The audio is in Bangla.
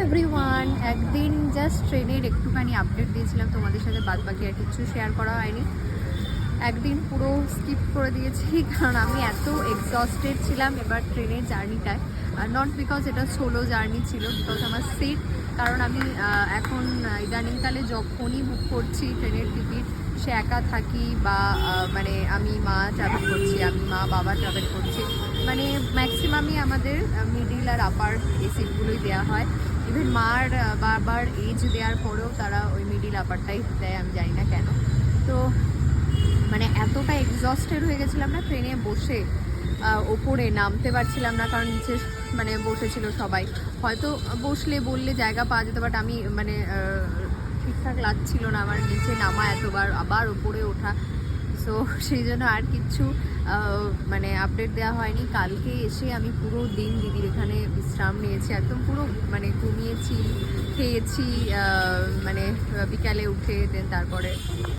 এভরিওয়ান, একদিন জাস্ট ট্রেনের একটুখানি আপডেট দিয়েছিলাম তোমাদের সাথে, বাদ বাকি আর কিছু শেয়ার করা হয়নি। একদিন পুরো স্কিপ করে দিয়েছি কারণ আমি এত এক্সস্টেড ছিলাম এবার ট্রেনের জার্নিটায়। নট বিকজ এটা সোলো জার্নি ছিল, বিকজ আমার সিট, কারণ আমি এখন ইদানিংকালে যখনই বুক করছি ট্রেনের টিকিট, সে একা থাকি বা মানে আমি মা ট্রাভেল করছি, আমি মা বাবা ট্রাভেল করছি, মানে ম্যাক্সিমামই আমাদের মিডিল আর আপার এই সিটগুলোই দেওয়া হয়। ইভেন মার বারবার এজ দেওয়ার পরেও তারা ওই মিডিল আপারটাই দেয়, আমি জানি না কেন। তো মানে এতটা এক্সস্টেড হয়ে গেছিলাম না ট্রেনে বসে, ওপরে নামতে পারছিলাম না কারণ নিচে মানে বসেছিল সবাই। হয়তো বসলে বললে জায়গা পাওয়া যেত, বাট আমি মানে ঠিকঠাক লাগছিল না আমার নিচে নামা এতবার, আবার ওপরে ওঠা। সো সেই জন্য আর কিচ্ছু মানে আপডেট দেওয়া হয়নি। কালকে এসে আমি পুরো দিন দিদির এখানে বিশ্রাম নিয়েছি, একদম পুরো মানে ঘুমিয়েছি, খেয়েছি, মানে বিকালে উঠে দেন তারপরে